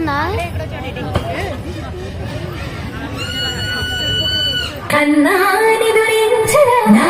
అయిపోయిందా? కన్నాని గురించరా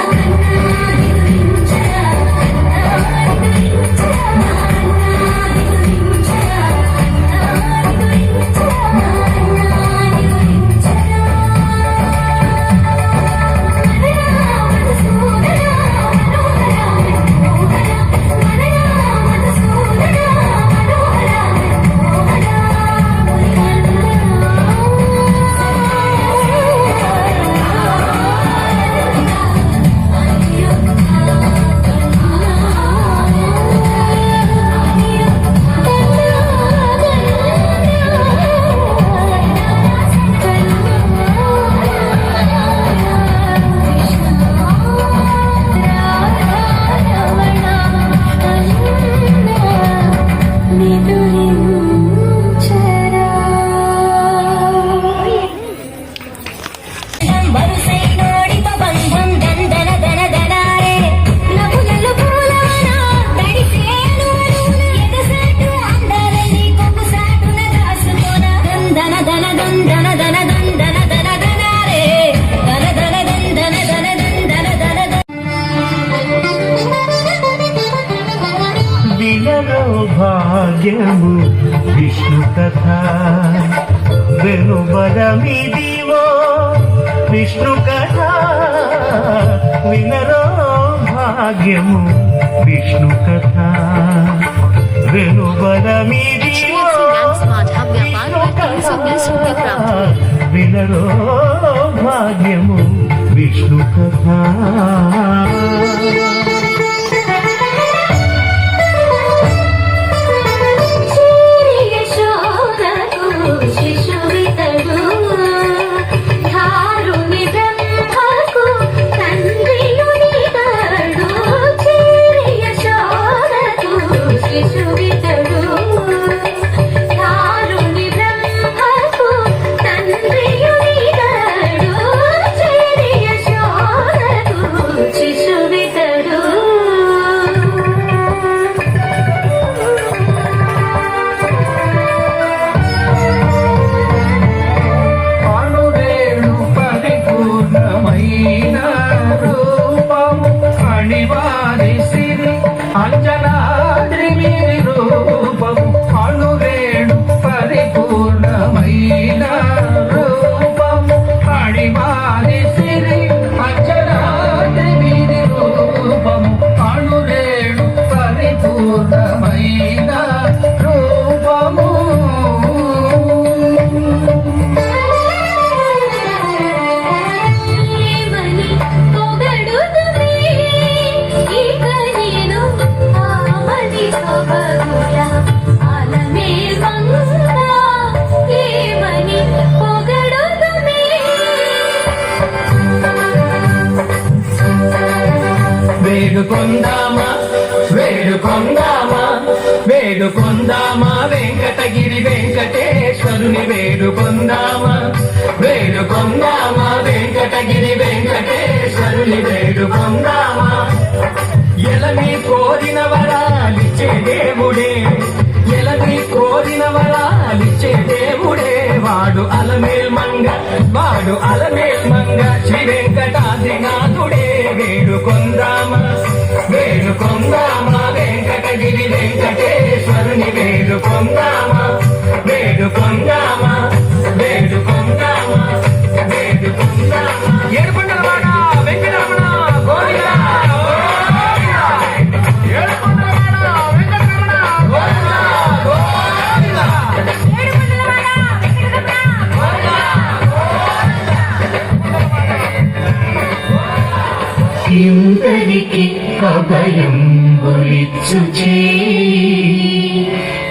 భాగ్యము విష్ణు కథ వెనుబడమిదివో విష్ణు కథ వినరో భాగ్యము విష్ణు కథ వెనుబడమిదివో వినరో భాగ్యము విష్ణు కథ. వేడుకొందామా వేడుకొందామా వేడుకొందామా వెంకటగిరి వెంకటేశ్వరుని వేడుకొందామా వేడుకొందామా వెంకటగిరి వెంకటేశ్వరుని వేడుకొందామా. ఎలమి కోరిన వరాలిచ్చే దేవుడే ఎలమి కోరిన వరాలిచ్చే దేవుడే వాడు అలమేల్ మంగ శ్రీ వెంకటాద్రినాథుడే. వేడుకొందామా వేడుకొందామా వెంకటగిరి వెంకటేశ్వరుని వేడుకొందామా వేడుకొందామా వేడుకొందామా వేడుకొందామా. ఏడుకొండలవాడ వెంకటరమణ గోవిందా ఏడుకొండలవాడ వెంకటరమణ గోవిందా గోవిందా ఇందరికి అభయం ఒలిచ్చు చేయి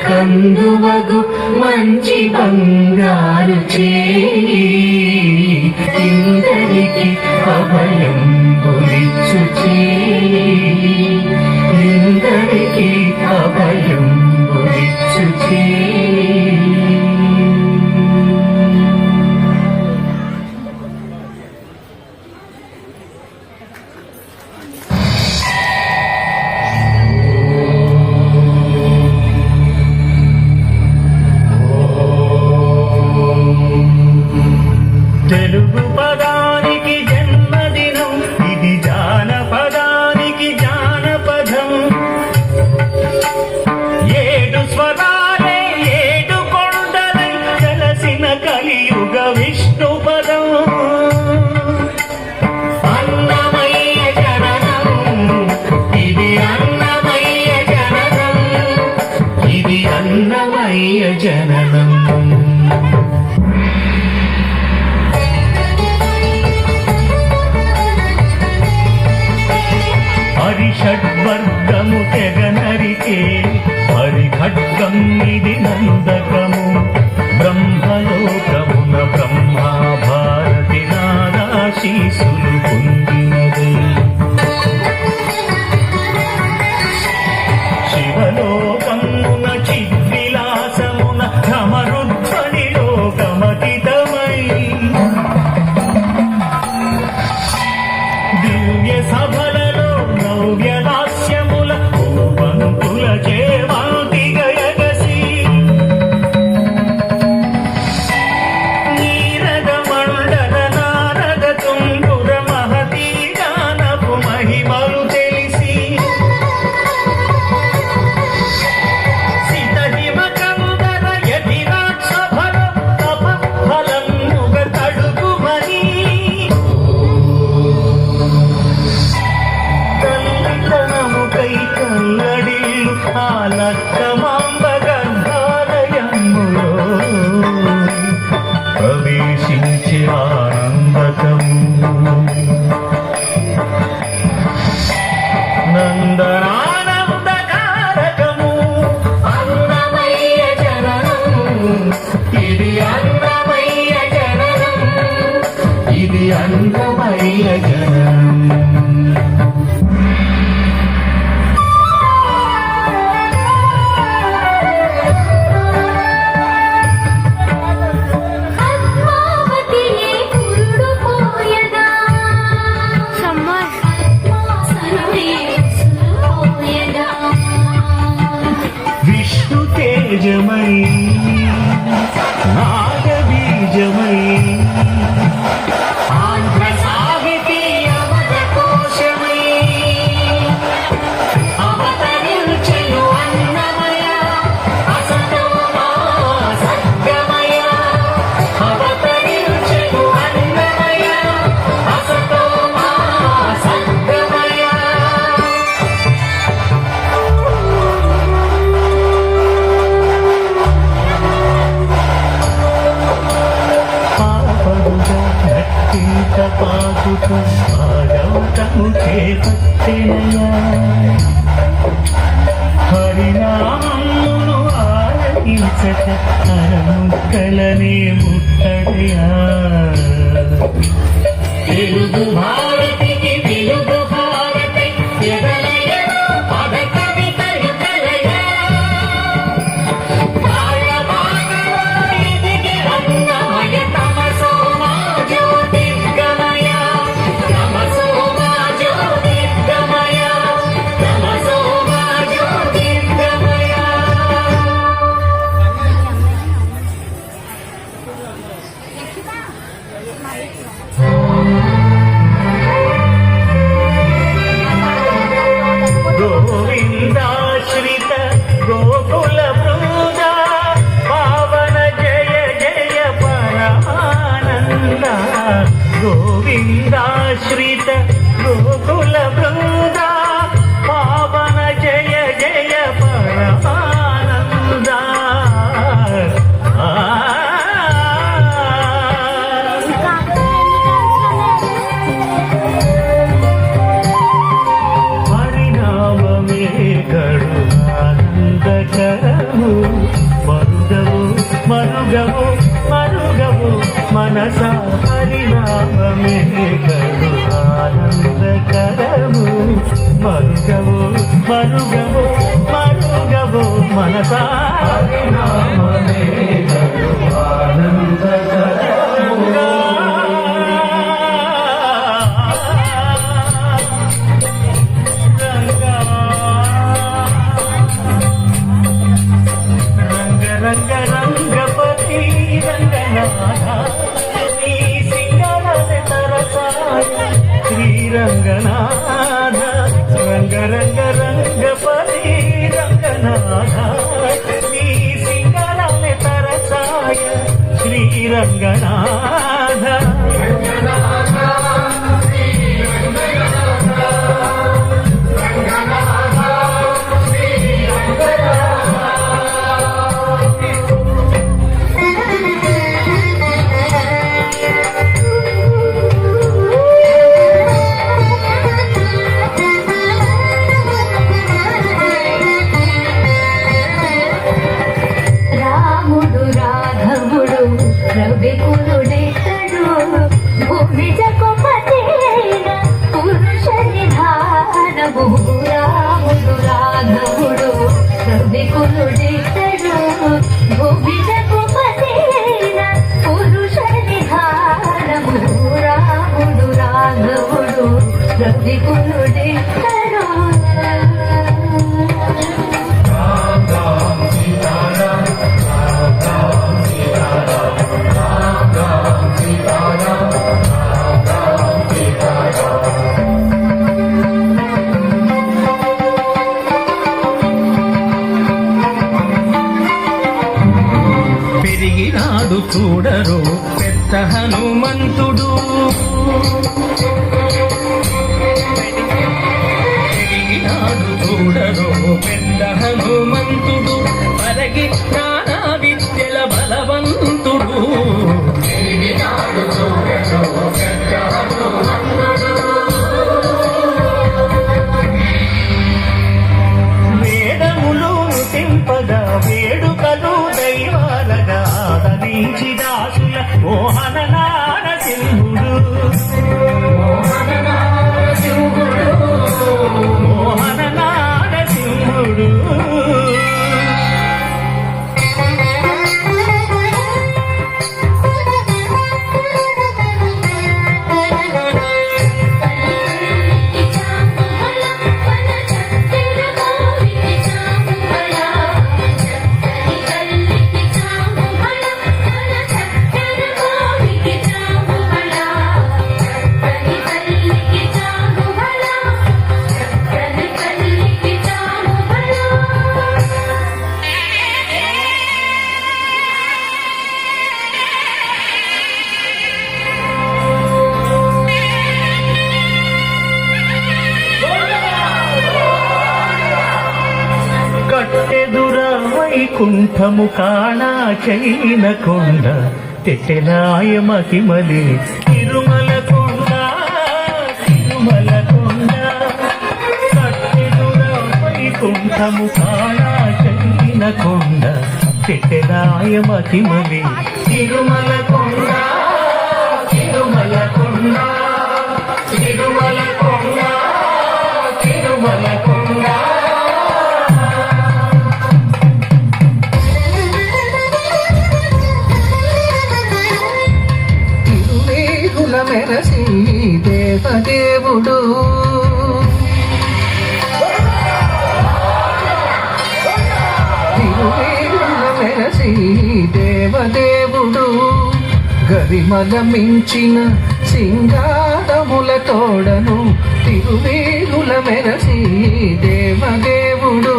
కందువగు మంచి బంగారు చేయి ఇందరికి అభయం ఒలిచ్చు చేయి ఇందరికి అభయం ఒలిచ్చు చేయి. జననం హరిషడ్వర్గము తెగనరికే హరిఖడ్గం ఇది నందకము బ్రహ్మలోకమున బ్రహ్మా భారతి నాదాశీసులు పొందినది శివలోకమున చిద్విలాసమున ధమరుధ్వనిలో గమతితమై దివ్య సభలలో నవ్యలాస్యముల పూవంతుల చేవాంతి గయగసి నీరద మండల నారద తుంగుర మహతీ గానపు మహిమలు తెలిసి సితహిమ కందర యతిరాట్ సభల తప ఫలముగ తడుగుమని తల్లముకై కల్లడిల్లు ఆలక్కమాంబ గర్భాలయములో ప్రవేశించి ఆనందకము నందనానందకారకము అన్నమయ్య జననం ఇది అన్నమయ్య జననం ఇది అన్నమయ్య జననం పద్మావతియే పురుడు పోయదా సనుడే పోయదా విష్ణు తేజమై నాగబీజమై ఆంధ్ర సాహితీ అమర కోశమై అవతరించెను అన్నమయ అసతో మా సద్గమయ అవతరించెను అన్నమయ అసతో మా సద్గమయ పాపడుగా నట్టింత పాకుతూ ఆడవటము చేపట్టినయా హరినామమును ఆలకించట అరముక్కలనే ముట్టడయా తెలుగు భారతికి తెలుగు భారతి ఎదలయను పద కవితలు కలయా తాళమాగవాయిదిగి అన్నమయ తమసో మా జ్యోతిర్గమయ తమసో మా జ్యోతిర్గమయ తమసో మా జ్యోతిర్గమయ గోవిందాశ్రిత గోకుల బృంద పావన జయ జయ పరమానంద గోవిందాశ్రిత గోకుల బృంద పావన జయ జయ పరమానంద హరినామమే కడు ఆనందకరము మరుగవు మరుగవు మరుగవు మనస హరినామమే కడు ఆనందకరము మరుగవు మరుగవు మరుగవు మనస హరినామమే కడు రంగ రంగపతి రంగనాథ నీ సింగళ తరసాయ శ్రీరంగనాథ రంగ రంగ రంగపతి దిగులుడెక్కడా పెరిగినాడు చూడరు పెద్ద హనుమంతుడు పెరిగినాడు చూడరు పెద్ద హనుమంతుడు పరగి నానా విద్యల బలవంతుడు పెరిగినాడు చూడరు పెద్ద హనుమంతుడు వేదములు తెంపగా వేడుకలు దైవాలగా ఆదరించి దాసుల మోహన నారసింహుడు మోహన నారసింహుడు కట్టెదుర వైకుంఠము కాణా చైన కొండ తెట్టెలాయ మహిమలి తిరుమల కొండ తిరుమల కొండ కట్టెదుర వైకుంఠము కాణా చైన కొండ తెట్టెలాయ మహిమలి తిరుమల కొండ తిరుమల కొండ తిరుమల కొండ తిరుమల కొండ మెరసి దేవదేవుడు తిరువేరుల మెరసి దేవదేవుడు గరిమల మించిన సింగారముల తోడను తిరువేరుల మెరసి దేవదేవుడు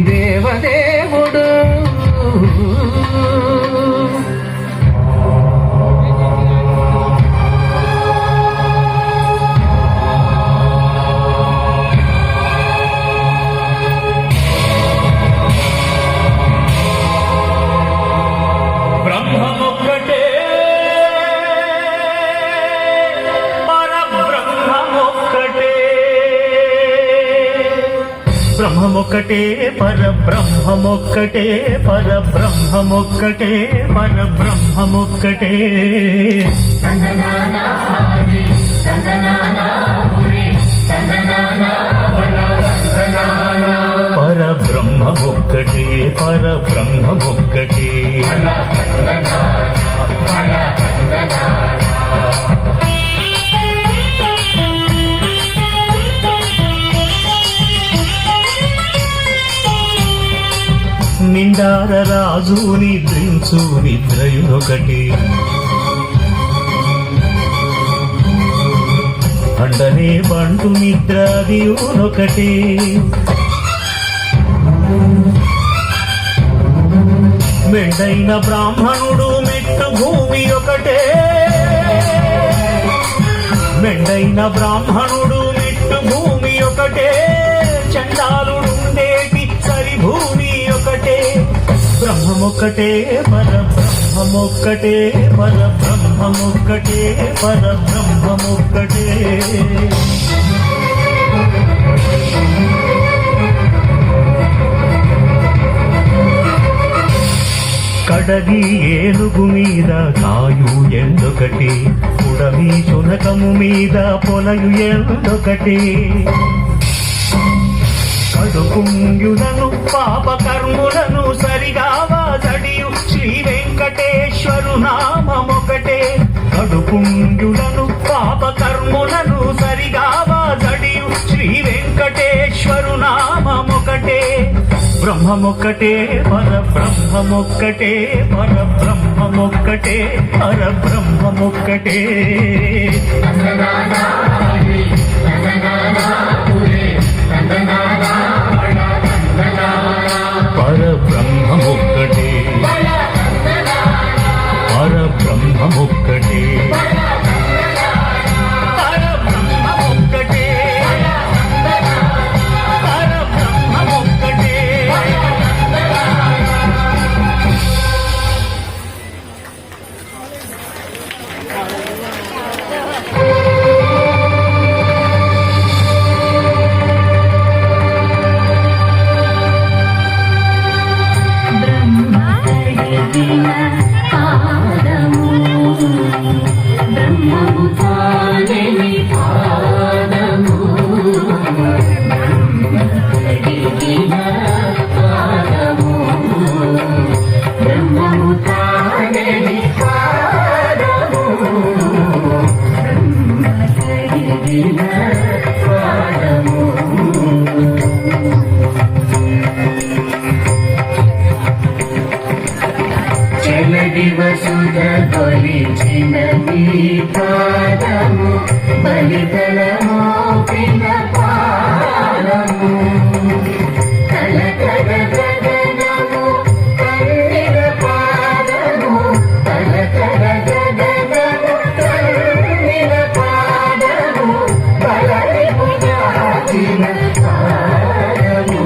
దేవదేవుడు బ్రహ్మమొక్కటే పరబ్రహ్మమొక్కటే బ్రహ్మమొక్కటే పరబ్రహ్మమొక్కటే పరబ్రహ్మమొక్కటే పరబ్రహ్మమొక్కటే పరబ్రహ్మమొక్కటే పరబ్రహ్మమొక్కటే నిండార రాజు నిద్రించు నిద్రయునొకటి అండనే బంటు నిద్రాదియునొకటి మెండైన బ్రాహ్మణుడు మెట్టు భూమి ఒకటే మెండైన బ్రాహ్మణుడు మెట్టు భూమి ఒకటే చండాలుడుండేటి సరి భూమి ఒకటే బ్రహ్మమొక్కటే పరబ్రహ్మమొక్కటే పరబ్రహ్మమొక్కటే పరబ్రహ్మమొక్కటే కడగి ఏనుగు మీద కాయు ఎండొకటి ఉడమి శునకము మీద పొలయు ఎండొకటి కడుపుంగులను పాప కర్ములను సరిగావా జడియు శ్రీ వెంకటేశ్వరు నామమొకటే కడుపుంగులను పాప కర్ములను సరిగావా బ్రహ్మమొక్కటే పరబ్రహ్మమొక్కటే పరబ్రహ్మమొక్కటే పరబ్రహ్మమొక్కటే పరబ్రహ్మమొక్కటే పరబ్రహ్మమొక్కటే పరబ్రహ్మమొక్కటే పరబ్రహ్మమొక్కటే బ్రహ్మము తానని పాదము కడిగిన పాదము బ్రహ్మము తానని పాదము కడిగిన పాదము చలది వసుధ కొలిచిన నీ పాదము బలితలమోపిన పాదము కలకడ గగనము కన్నిన పాదము కలకడ గగనము కన్నిన పాదము బలము దాచిన పాదము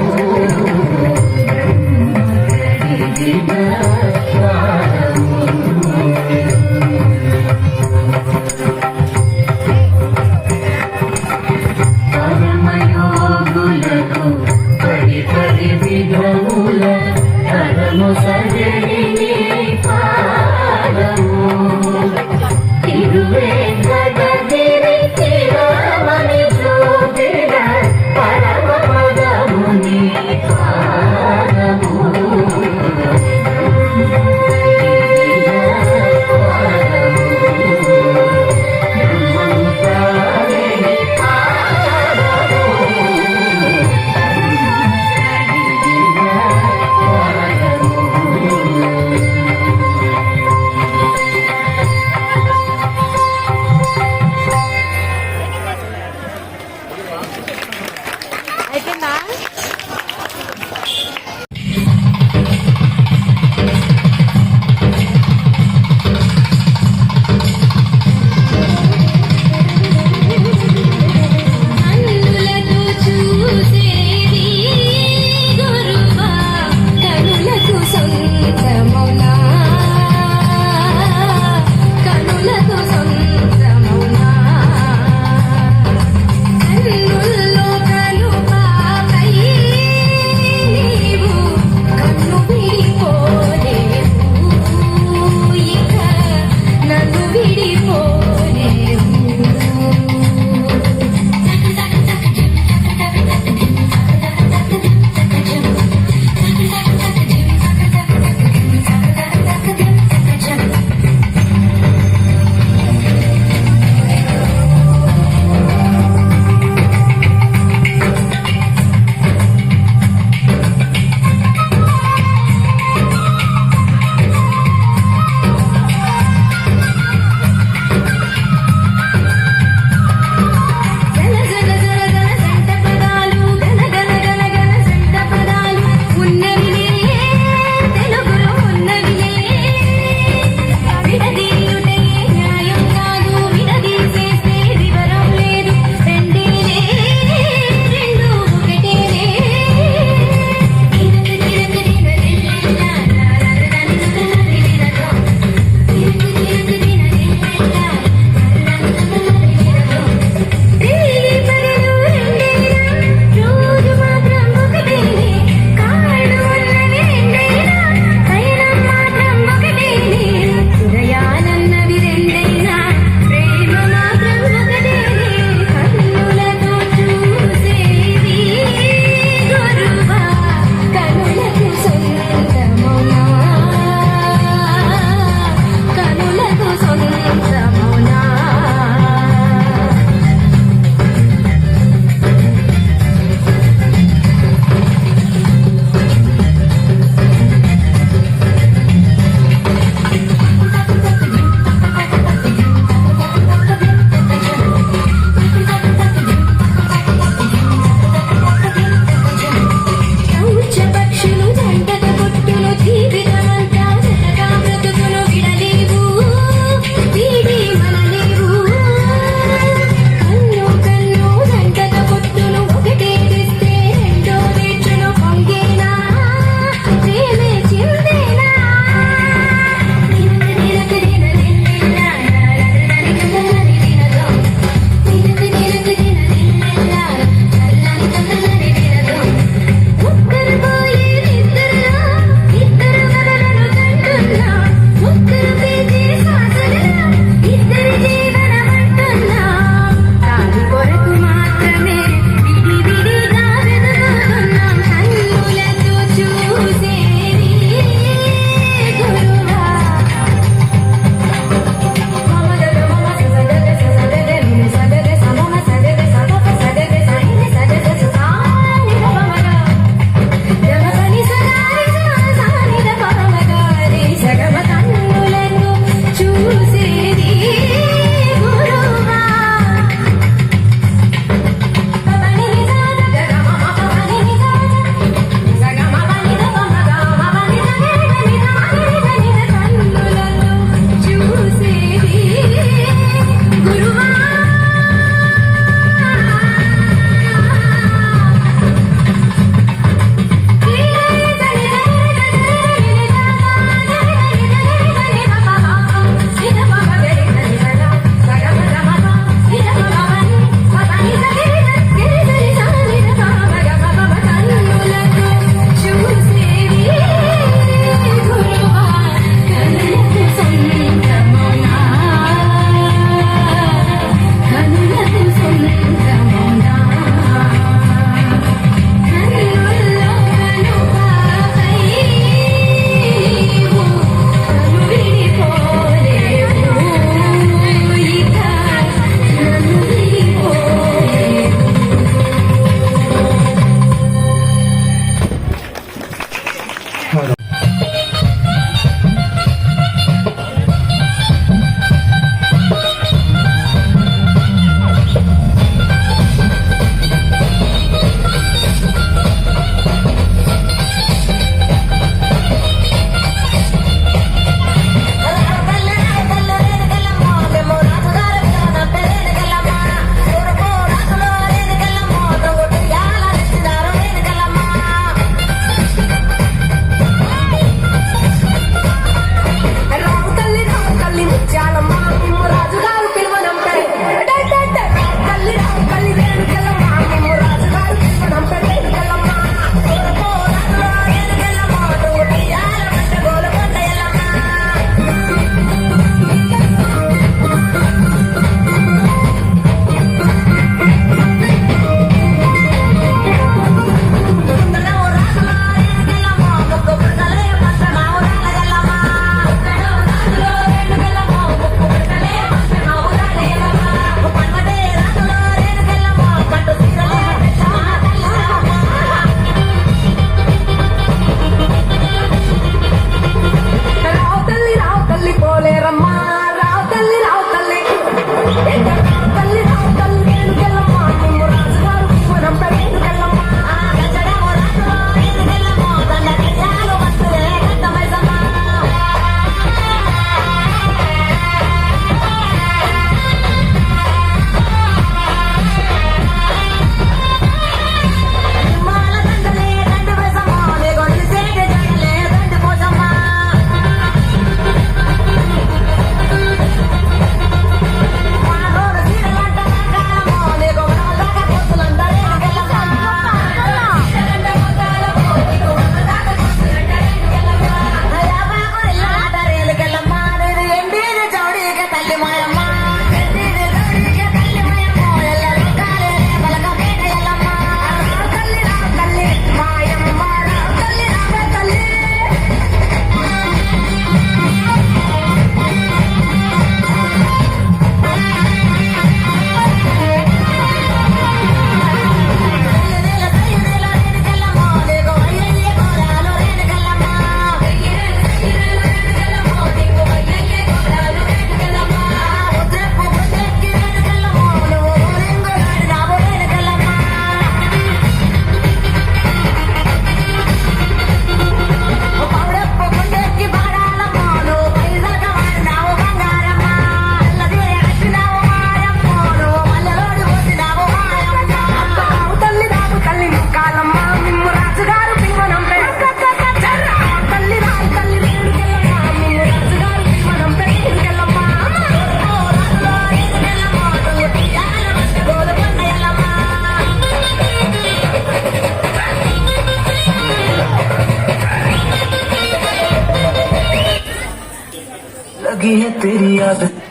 लगी है तेरी आदत